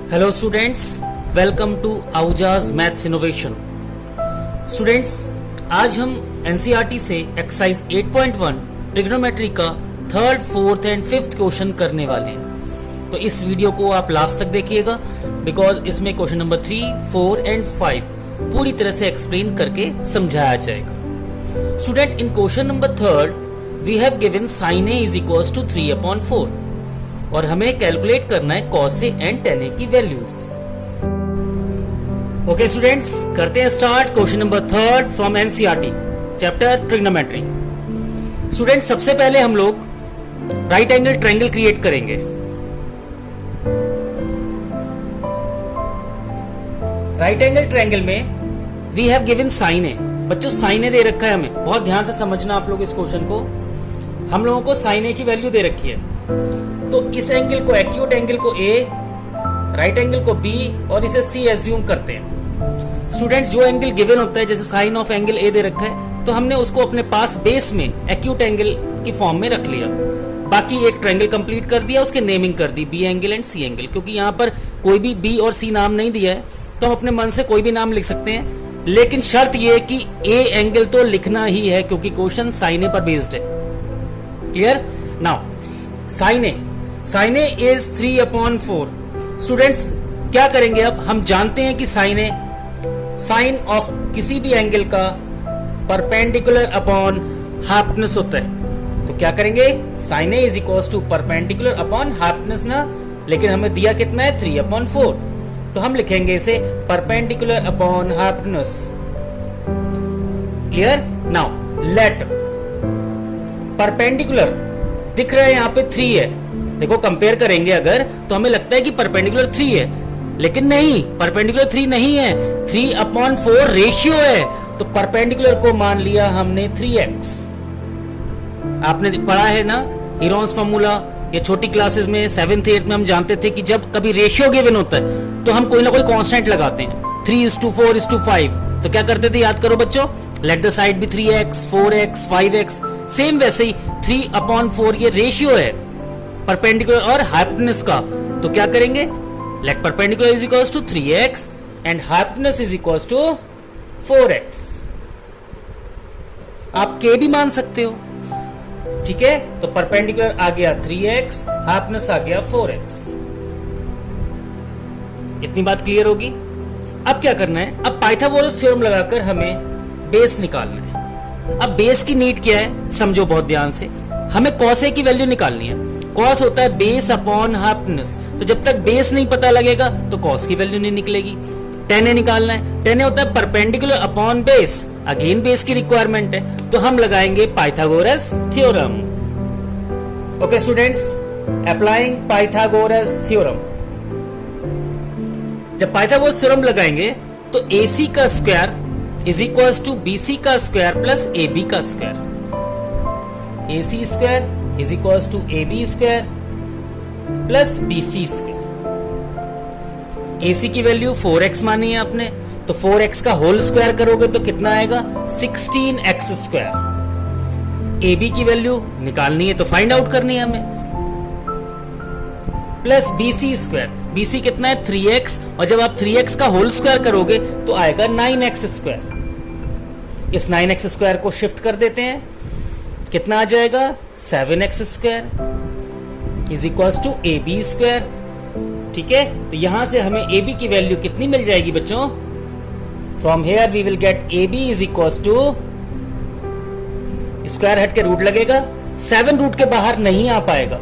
Hello students, welcome to Ahuja's maths innovation. Students, आज हम NCERT से एक्सरसाइज 8.1 ट्रिग्नोमेट्री का third, fourth and fifth question करने वाले हैं। तो इस वीडियो को आप लास्ट तक देखिएगा, बिकॉज इसमें क्वेश्चन नंबर 3, 4 एंड 5 पूरी तरह से एक्सप्लेन करके समझाया जाएगा। Student, in question number third we have given sin a is equals to 3/4 और हमें कैलकुलेट करना है cos a and tan a की वैल्यूज। ओके स्टूडेंट्स, करते हैं start question number third from NCERT chapter trigonometry. Students, सबसे पहले हम लोग राइट एंगल ट्रायंगल क्रिएट करेंगे। राइट एंगल ट्रायंगल में we have given sin a। बच्चों, sin a दे रखा है हमें, बहुत ध्यान से समझना आप लोग इस क्वेश्चन को। हम लोगों को sin a की वैल्यू दे रखी है, तो इस एंगल को, एक्यूट एंगल को A, राइट एंगल को B और इसे C एज्यूम करते हैं। स्टूडेंट्स, जो एंगल गिवन होता है, जैसे साइन ऑफ एंगल A दे रखा है, तो हमने उसको अपने पास बेस में एक्यूट एंगल की फॉर्म में रख लिया। बाकी एक ट्रायंगल कंप्लीट कर दिया, उसके नेमिंग कर दी B angle and C angle. क्योंकि यहाँ पर कोई भी B और C नाम नहीं दिया है, तो हम अपने मन से कोई भी नाम लिख सकते हैं, लेकिन शर्त यह है कि A एंगल तो लिखना ही है, क्योंकि क्वेश्चन साइन ए पर बेस्ड है। Clear? Now sin a is 3/4। Students, क्या करेंगे अब? हम जानते हैं कि sin a साइन ऑफ किसी भी एंगल का परपेंडिकुलर अपॉन हाइपोटेन्यूज होता है। तो क्या करेंगे? sin a is equals to perpendicular upon hypotenuse ना, लेकिन हमें दिया कितना है? 3/4। तो हम लिखेंगे इसे perpendicular upon hypotenuse. Clear? Now let perpendicular दिख रहा है यहाँ पे 3 है। देखो, कंपेयर करेंगे अगर, तो हमें लगता है कि परपेंडिकुलर 3 है, लेकिन नहीं, परपेंडिकुलर 3 नहीं है, 3/4 रेशियो है। तो परपेंडिकुलर को मान लिया हमने 3x। आपने पढ़ा है ना हीरोन्स फार्मूला, ये छोटी क्लासेस में 7th 8th में हम जानते थे कि जब कभी रेशियो गिवन होता है तो हम कोई ना कोई कांस्टेंट लगाते हैं। 3:4:5। तो क्या करते थे? याद करो बच्चों, let the side be 3x, 4x, 5x। Same वैसे ही 3/4 ये रेशियो है परपेंडिकुलर और हाइपोटेन्यूज का। तो क्या करेंगे? Let perpendicular is equals to 3x and hypotenuse is equals to 4x। आप k भी मान सकते हो, ठीक है? तो परपेंडिकुलर आ गया 3x, हाइपोटेन्यूज आ गया 4x। इतनी बात क्लियर होगी। अब क्या करना है? अब पाइथागोरस थ्योरम लगाकर हमें बेस निकालना है। अब बेस की नीड क्या है, समझो बहुत ध्यान से। हमें cos a की वैल्यू निकालनी है। cos होता है बेस अपॉन हाइपोटेन्यूज, तो जब तक बेस नहीं पता लगेगा तो cos की वैल्यू नहीं निकलेगी। tan a निकालना है। tan a होता है perpendicular upon base, again base की रिक्वायरमेंट है, तो हम लगाएंगे Pythagoras theorem. Okay students, applying Pythagoras theorem. जब पाइथागोरस थ्योरम लगाएंगे तो AC का square is equals to BC का स्क्वायर प्लस AB का square. AC square is equals to AB square plus BC square. AC की वैल्यू 4x मानी है आपने, तो 4x का होल स्क्वायर करोगे तो कितना आएगा? 16x square. AB की वैल्यू निकालनी है, तो फाइंड आउट करनी है हमें, प्लस BC स्क्वायर। BC कितना है? 3x, और जब आप 3x का होल स्क्वायर करोगे तो आएगा 9x स्क्वायर। इस 9x स्क्वायर को शिफ्ट कर देते हैं, कितना आ जाएगा? 7x square is equals to AB square. ठीक है, तो यहां से हमें AB की वैल्यू कितनी मिल जाएगी बच्चों? From here we will get AB is equals to, square हट के रूट लगेगा, 7 रूट के बाहर नहीं आ पाएगा,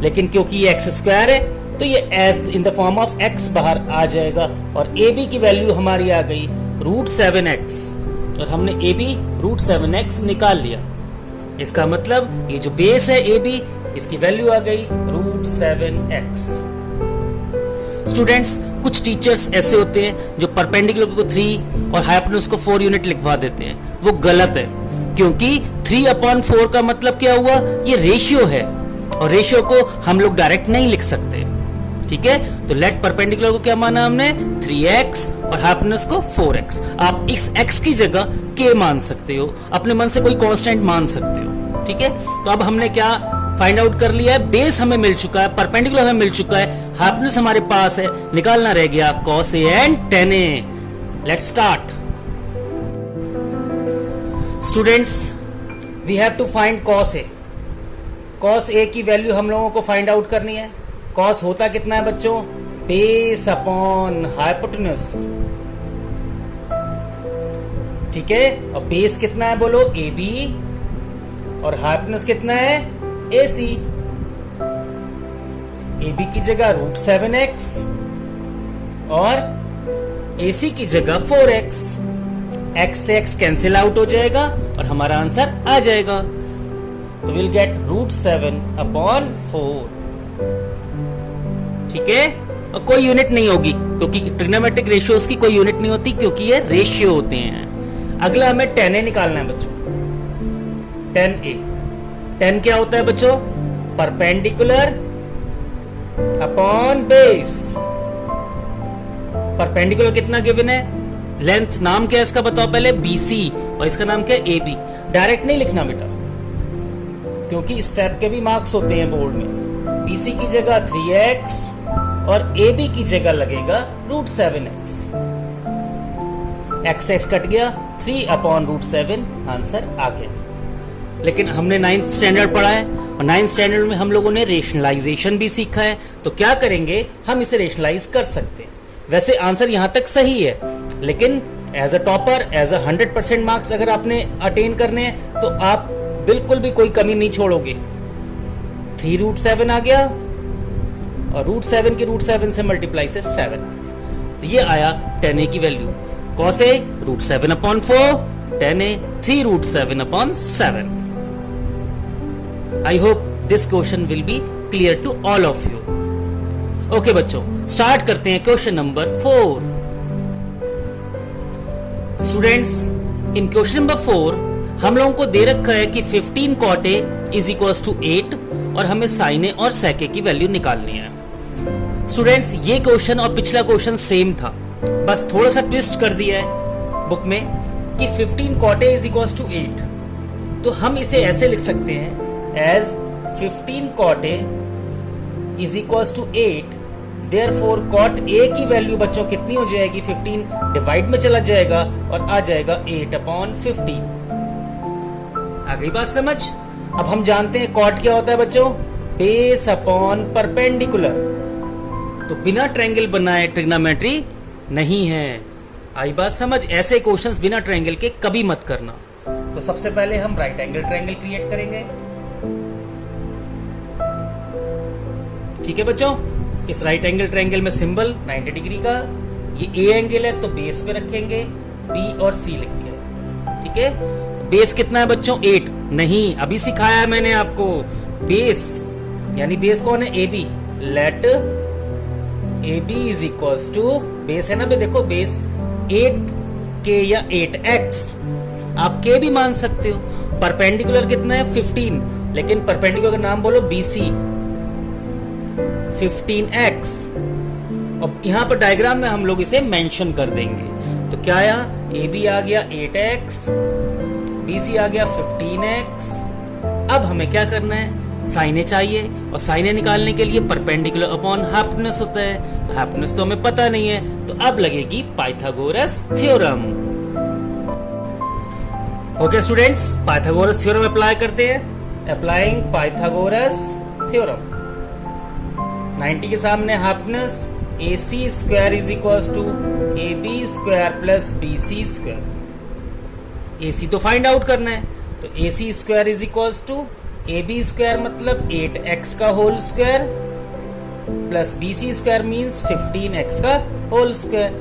लेकिन क्योंकि ये x स्क्वायर है तो ये as in the form of x बाहर आ जाएगा, और AB की वैल्यू हमारी आ गई √7x, और हमने AB √7x निकाल लिया। इसका मतलब ये जो बेस है AB, इसकी वैल्यू आ गई √7x। स्टूडेंट्स, कुछ टीचर्स ऐसे होते हैं जो परपेंडिकुलर को 3 और हाइपोटेन्यूज को 4 यूनिट लिखवा देते हैं। वो गलत है, क्योंकि 3/4 का मतलब क्या हुआ? ये रेशियो है, और रेशियो को हम लोग डायरेक्ट नहीं लिख सकते। ठीक है, तो लेट परपेंडिकुलर को क्या माना हमने? 3x, और हाइपोटेन्यूज को 4x। आप इस x की जगह k मान सकते हो, अपने मन से कोई कांस्टेंट मान सकते हो। ठीक है, तो अब हमने क्या फाइंड आउट कर लिया है, बेस हमें मिल चुका है, परपेंडिकुलर हमें मिल चुका है, हाइपोटेन्यूज हमारे पास है, निकालना रह गया cos A and tan A। Let's start. Students, we have to find cos A। cos A की वैल्यू हम लोगों को फाइंड आउट करनी है। cos होता कितना है बच्चों? बेस अपॉन हाइपोटेन्यूज, ठीक है, और बेस कितना है बोलो? AB, और हाइपोटेन्यूज कितना है? AC। AB की जगह √7x और AC की जगह 4x। x से x कैंसिल आउट हो जाएगा और हमारा आंसर आ जाएगा। तो विल गेट √7/4, ठीक है, और कोई यूनिट नहीं होगी क्योंकि ट्रिग्नोमेट्रिक रेशियोज की कोई यूनिट नहीं होती क्योंकि ये रेशियो होते हैं। अगला हमें tan A निकालना है बच्चों। tan A, tan क्या होता है बच्चों? Perpendicular upon base. परपेंडिकुलर कितना गिवन है? लेंथ, नाम क्या है इसका बताओ पहले? BC, और इसका नाम क्या है? AB। डायरेक्ट नहीं लिखना बेटा क्योंकि स्टेप के भी मार्क्स होते हैं बोर्ड में। BC की जगह 3x और AB की जगह लगेगा √7x। x x कट गया, 3/√7 आंसर आ गया। लेकिन हमने 9th स्टैंडर्ड पढ़ा है और 9th स्टैंडर्ड में हम लोगों ने रेशनलाइजेशन भी सीखा है, तो क्या करेंगे हम इसे रेशनलाइज कर सकते हैं। वैसे आंसर यहां तक सही है, लेकिन as a topper, as a 100% marks अगर आपने अटेन करने हैं तो आप बिल्कुल भी कोई कमी नहीं छोड़ोगे। 3√7 आ गया और √7 की √7 से मल्टीप्लाई से 7, तो ये आया tan A की value. cos A √7/4, tan A 3√7/7। I hope this question will be clear to all of you. Okay बच्चों, स्टार्ट करते हैं question number 4। Students, in question number 4 हम लोगों को दे रखा है कि 15 cot A = 8 और हमें sin A और sec A की वैल्यू निकालनी है। स्टूडेंट्स, ये क्वेश्चन और पिछला क्वेश्चन सेम था, बस थोड़ा सा ट्विस्ट कर दिया है बुक में कि 15 cot A = 8, तो हम इसे ऐसे लिख सकते हैं as 15 cot A = 8। Therefore cot A की वैल्यू बच्चों कितनी हो जाएगी? 15 डिवाइड में चला जाएगा और आ जाएगा 8/15। आ गई बात समझ? अब हम जानते हैं cot क्या होता है बच्चों? Base upon perpendicular. तो बिना ट्रायंगल बनाए ट्रिग्नोमेट्री नहीं है। आई बात समझ? ऐसे क्वेश्चंस बिना ट्रायंगल के कभी मत करना। तो सबसे पहले हम राइट एंगल ट्रायंगल क्रिएट करेंगे, ठीक है बच्चों। इस राइट एंगल ट्रायंगल में सिंबल 90 डिग्री का, ये A एंगल है तो बेस पे रखेंगे, B और C लिख दिया, ठीक है। बेस कितना है बच्चों? 8 नहीं, अभी सिखाया है मैंने आपको। बेस यानी बेस कौन है? AB। लेट AB = बेस है ना बे, देखो बेस 8K या 8x, आप K भी मान सकते हो। परपेंडिकुलर कितना है? 15, लेकिन परपेंडिकुलर का नाम बोलो BC, 15x। अब यहां पर डायग्राम में हम लोग इसे मेंशन कर देंगे। तो क्या आया? AB आ गया 8x, BC आ गया 15x। अब हमें क्या करना है? sin A चाहिए, और sin A निकालने के लिए परपेंडिकुलर अपॉन हाइपोटेन्यूज होता है, तो हाइपोटेन्यूज तो हमें पता नहीं है, तो अब लगेगी Pythagoras theorem. Okay students, Pythagoras theorem apply करते हैं। Applying Pythagoras theorem. 90 के सामने hypotenuse, AC² = AB² + BC²। AC तो फाइंड आउट करना है, तो AC² = AB² मतलब 8x का whole square plus BC² means 15x का whole square.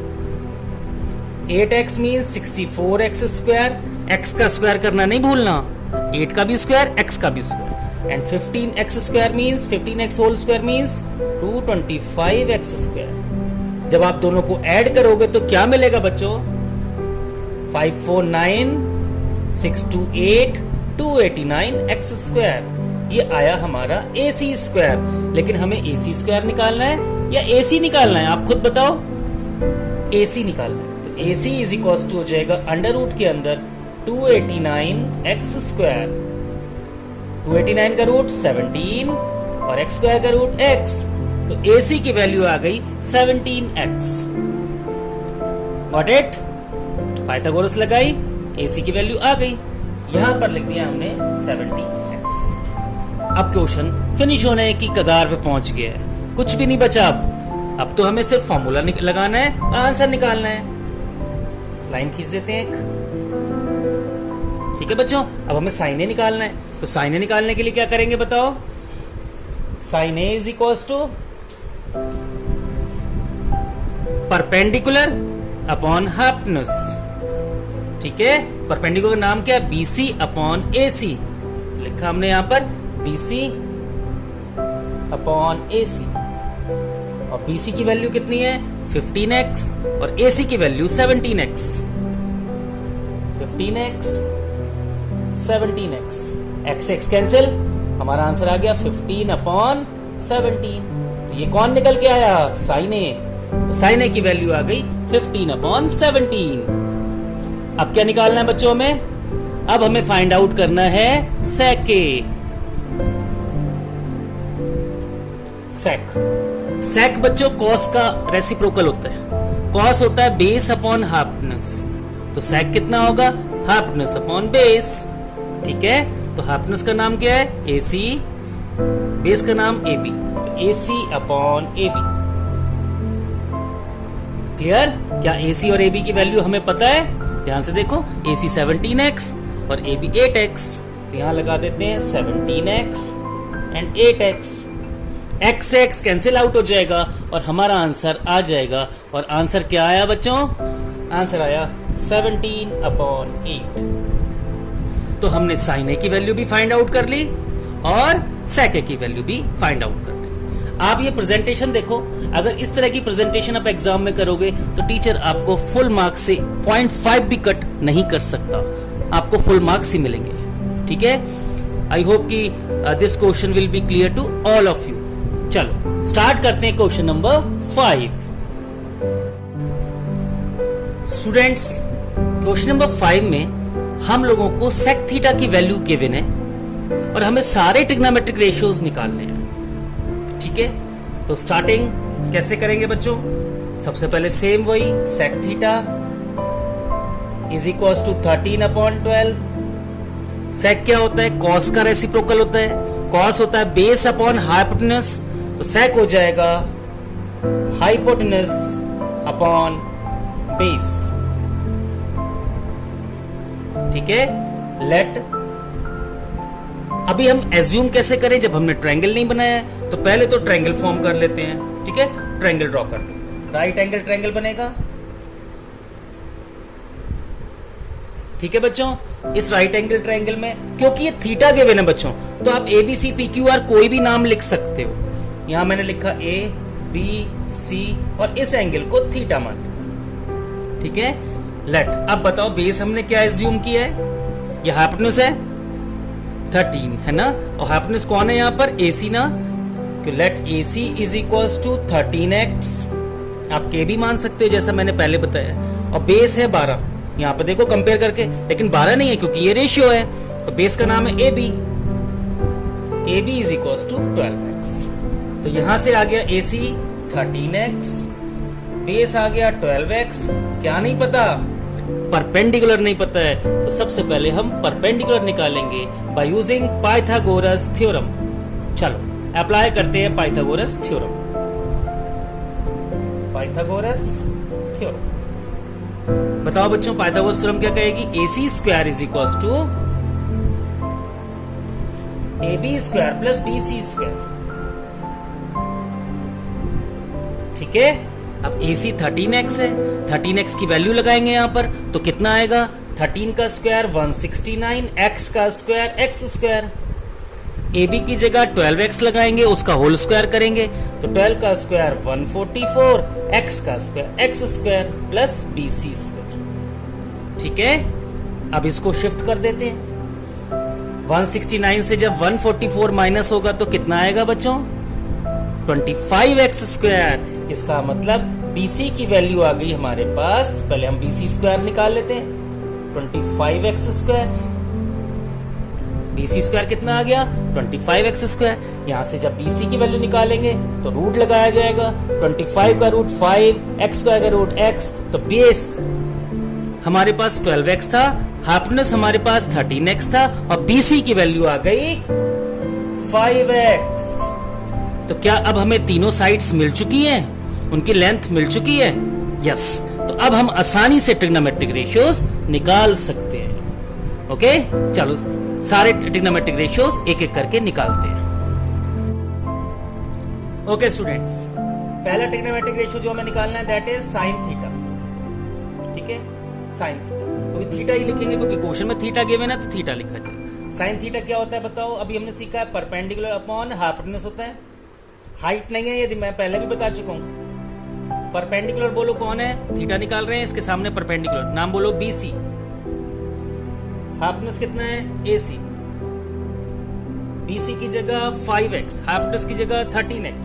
8x means 64x², x का स्क्वायर करना नहीं भूलना, 8 का भी स्क्वायर, x का भी square, and 15x² means 15x whole square means 225x²। जब आप दोनों को ऐड करोगे तो क्या मिलेगा बच्चों? 549 628 289x²। ये आया हमारा AC²। लेकिन हमें AC² निकालना है या AC निकालना है, आप खुद बताओ। AC निकालना है, तो AC = हो जाएगा अंडर रूट के अंदर 289x²। 289 का रूट 17 और x स्क्वायर का रूट x, तो AC की वैल्यू आ गई 17x। Got it? पाइथागोरस लगाई, AC की वैल्यू आ गई, यहां पर लिख दिया हमने 17x। अब क्वेश्चन फिनिश होने की कगार पे पहुंच गया है, कुछ भी नहीं बचा। अब तो हमें सिर्फ फॉर्मूला लगाना है और आंसर निकालना है। लाइन खींच देते हैं एक, ठीक है बच्चों। अब हमें साइन ए निकालना है, तो साइन ए निकालने के लिए क्या करेंगे बताओ? Sine A is equals to perpendicular upon hypotenuse, ठीक है। परपेंडिकुलर नाम क्या है? BC अपॉन AC, लिखा हमने यहां पर BC अपॉन AC, और BC की वैल्यू कितनी है? 15x, और AC की value 17x। 15x 17x, x cancel, हमारा आंसर आ गया 15 अपॉन 17। तो ये कौन निकल के आया? साइन ए। तो साइन ए की वैल्यू आ गई 15 अपॉन 17। अब क्या निकालना है बच्चों में? अब हमें फाइंड आउट करना है सेक ए। सेक बच्चों कॉस का रेसिप्रोकल होता है। कॉस होता है बेस अपॉन हाइपोटेन्यूज, तो सेक कितना होगा? हाइपोटेन्यूज अपॉन बेस, ठीक है। तो हाइपोटेन्यूज का नाम क्या है? AC, बेस का नाम AB, तो AC अपॉन AB। क्लियर? क्या AC और AB की वैल्यू हमें पता है? ध्यान से देखो, AC 17x और AB 8x, तो यहां लगा देते हैं 17x एंड 8x। x से x कैंसिल आउट हो जाएगा और हमारा आंसर आ जाएगा। और आंसर क्या आया बच्चों? आंसर आया 17 अपॉन 8। तो हमने साइन ए की वैल्यू भी फाइंड आउट कर ली और सेक ए की वैल्यू भी फाइंड आउट कर ली। आप ये प्रेजेंटेशन देखो, अगर इस तरह की प्रेजेंटेशन आप एग्जाम में करोगे तो टीचर आपको फुल मार्क्स से 0.5 भी कट नहीं कर सकता, आपको फुल मार्क्स ही मिलेंगे, ठीक है। आई होप कि this question will be clear to all of you. चलो स्टार्ट करते हैं question number 5। Students, question number 5 में हम लोगों को सेक थीटा की वैल्यू गिवन है और हमें सारे ट्रिग्नोमेट्रिक रेशियोज निकालने हैं, ठीक है। तो स्टार्टिंग कैसे करेंगे बच्चों? सबसे पहले सेम वही, sec theta is equals to 13 upon 12। Sec क्या होता है? कॉस का रेसिप्रोकल होता है। कॉस होता है बेस अपॉन हाइपोटेन्यूज, तो सेक हो जाएगा हाइपोटेन्यूज अपॉन बेस, ठीक है। लेट, अभी हम एज्यूम कैसे करें जब हमने ट्रायंगल नहीं बनाया है? तो पहले तो ट्रायंगल फॉर्म कर लेते हैं, ठीक है। ट्रायंगल ड्रॉ कर लेते, राइट एंगल ट्रायंगल बनेगा, ठीक है बच्चों। इस राइट एंगल ट्रायंगल में क्योंकि ये थीटा गिवन है बच्चों, तो आप ABCPQR कोई भी नाम लिख सकते हो। यहां मैंने लिखा ABC और इस एंगल को थीटा मान लिया, ठीक है। लेट, अब बताओ बेस हमने क्या एज्यूम किया है? ये हाइपोटेन्यूज है 13, है ना, और हाइपोटेन्यूज कौन है यहाँ पर? AC ना। Let AC is equals to 13x, आप K भी मान सकते हो जैसा मैंने पहले बताया, और बेस है 12। यहाँ पर देखो कंपेयर करके, लेकिन 12 नहीं है क्योंकि ये रेशियो है, तो बेस का नाम है AB। AB is equals to 12x, तो यहां से आ गया AC 13x, बेस आ गया 12x। क्या नहीं पता? परपेंडिकुलर नहीं पता है, तो सबसे पहले हम परपेंडिकुलर निकालेंगे बाय यूजिंग पाइथागोरस थ्योरम। चलो अप्लाई करते हैं पाइथागोरस थ्योरम। पाइथागोरस थ्योरम, बताओ बच्चों पाइथागोरस थ्योरम क्या कहेगी? AC square is equals to AB square plus BC square, ठीक है। अब AC 13x है, 13x की वैल्यू लगाएंगे यहां पर, तो कितना आएगा? 13 का स्क्वायर 169, x का स्क्वायर x स्क्वायर। AB की जगह 12x लगाएंगे, उसका होल स्क्वायर करेंगे, तो 12 का स्क्वायर 144, x का square x square plus BC square, ठीक है। अब इसको शिफ्ट कर देते हैं। 169 से जब 144 माइनस होगा तो कितना आएगा बच्चों? 25x square. इसका मतलब BC की वैल्यू आ गई हमारे पास, पहले हम BC स्क्वायर निकाल लेते हैं, 25x स्क्वायर। BC स्क्वायर कितना आ गया 25x स्क्वायर। यहाँ से जब BC की वैल्यू निकालेंगे तो रूट लगाया जाएगा, 25 का रूट 5, x स्क्वायर का रूट x, तो बेस हमारे पास 12x था, हाइपोटेन्यूज हमारे पास 13x था और BC की वैल्यू आ गई 5x। तो क्या अब हमें तीनों साइड्स मिल चुकी हैं, उनकी लेंथ मिल चुकी है? यस। तो अब हम आसानी से ट्रिग्नोमेट्रिक रेशियोज निकाल सकते हैं। ओके, चलो सारे ट्रिग्नोमेट्रिक रेशियोज एक एक करके निकालते हैं। ओके स्टूडेंट्स, पहला ट्रिग्नोमेट्रिक रेशियो जो हमें निकालना है दैट इज साइन थीटा। ठीक है, साइन थीटा, क्योंकि थीटा ही लिखेंगे क्योंकि क्वेश्चन में थीटा गिवन है तो थीटा लिखा जाए। साइन थीटा क्या होता है बताओ? अभी हमने सीखा है परपेंडिकुलर अपॉन हाइपोटेन्यूज होता है, हाइट नहीं है, यदि मैं पहले भी बता चुका हूं। परपेंडिकुलर बोलो कौन है? थीटा निकाल रहे हैं, इसके सामने परपेंडिकुलर नाम बोलो BC। हाइपोटेन्यूज कितना है? AC। BC की जगह 5x, हाइपोटेन्यूज की जगह 13x।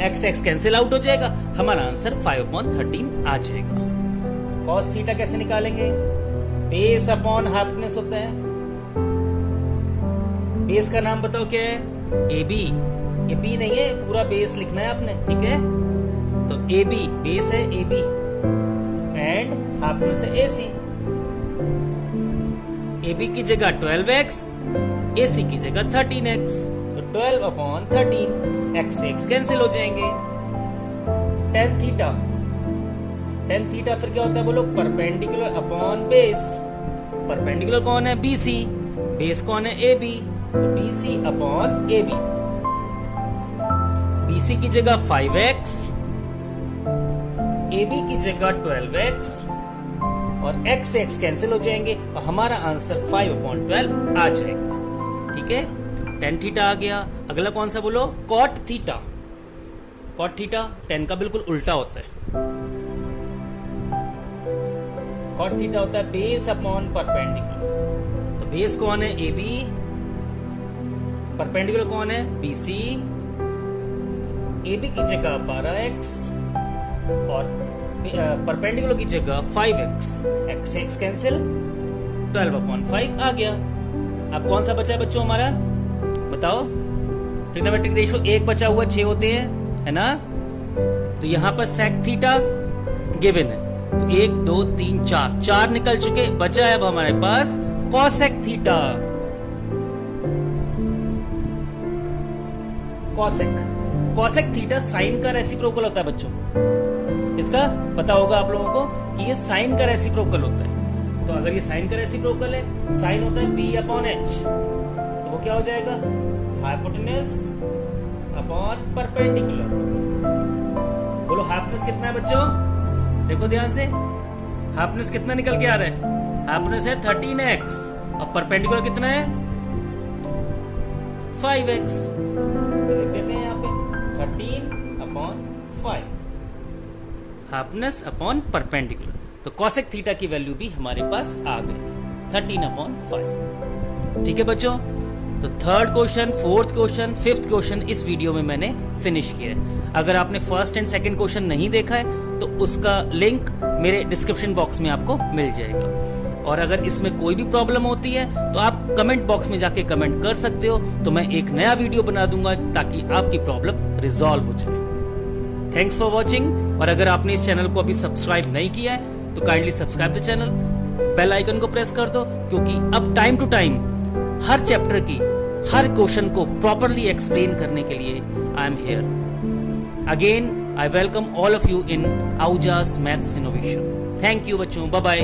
x कैंसिल आउट हो जाएगा, हमारा आंसर 5/13 आ जाएगा। cos थीटा कैसे निकालेंगे? बेस अपॉन हाइपोटेन्यूज होता है। बेस का नाम बताओ क्या है? AB। ये B नहीं है, पूरा बेस लिखना है आपने, ठीक है? तो AB बेस है, AB एंड हाइपोटेन्यूज है AC। AB की जगह 12x, AC की जगह 13x, तो 12/13, x से x कैंसिल हो जाएंगे। tan थीटा, tan थीटा फिर क्या होता है बोलो? Perpendicular upon base. परपेंडिकुलर कौन है? BC, बेस कौन है? AB, तो BC अपॉन AB। BC की जगह 5x, AB की जगह 12x और x से x कैंसिल हो जाएंगे और हमारा आंसर 5/12 आ जाएगा। ठीक है, tan थीटा आ गया। अगला कौन सा बोलो? cot theta. cot theta tan का बिल्कुल उल्टा होता है। cot थीटा होता है बेस अपॉन परपेंडिकुलर। तो बेस कौन है? AB, परपेंडिकुलर कौन है? BC। AB की जगह 12x और परपेंडिकुलर की जगह 5x, x से x कैंसिल, 12/5 आ गया। अब कौन सा बचा है बच्चों हमारा? बताओ। ट्रिग्नोमेट्रिक रेशियो एक बचा हुआ, 6 होते हैं, है ना? तो यहां पर sec थीटा गिवन है, तो 1 2 3 4 निकल चुके, बचा है अब हमारे पास cosec theta. cosec theta sine का रेसिप्रोकल होता है बच्चों। इसका पता होगा आप लोगों को कि ये साइन का रेसिप्रोकल होता है। तो अगर ये साइन का रेसिप्रोकल है, साइन होता है B/H, तो वो क्या हो जाएगा? Hypotenuse upon perpendicular. बोलो हाइपोटेन्यूज कितना है बच्चों? देखो ध्यान से, हाइपोटेन्यूज कितना निकल के आ रहा है? हाइपोटेन्यूज है 13x और परपेंडिकुलर कितना है? 5x। लिख देते हैं यहाँ पे 13/5, हाइपोटेन्यूज अपॉन परपेंडिकुलर। तो cosec थीटा की वैल्यू भी हमारे पास आ गई 13/5। ठीक है बच्चों, तो third question, fourth question, fifth question इस वीडियो में मैंने फिनिश किया है। अगर आपने फर्स्ट एंड सेकंड क्वेश्चन नहीं देखा है तो उसका लिंक मेरे डिस्क्रिप्शन बॉक्स में आपको मिल जाएगा। और अगर इसमें कोई भी प्रॉब्लम होती है तो आप कमेंट बॉक्स में जाके कमेंट कर सकते हो, तो मैं एक नया वीडियो बना दूंगा ताकि आपकी प्रॉब्लम रिजॉल्व हो जाए। Thanks for watching. और अगर आपने इस चैनल को अभी सब्सक्राइब नहीं किया है तो kindly subscribe the channel, bell icon को प्रेस कर दो, क्योंकि अब टाइम टू टाइम हर चैप्टर की हर क्वेश्चन को प्रॉपरली एक्सप्लेन करने के लिए I am here. Again I welcome all of you in Ahuja's maths innovation. Thank you बच्चों, बाय बाय।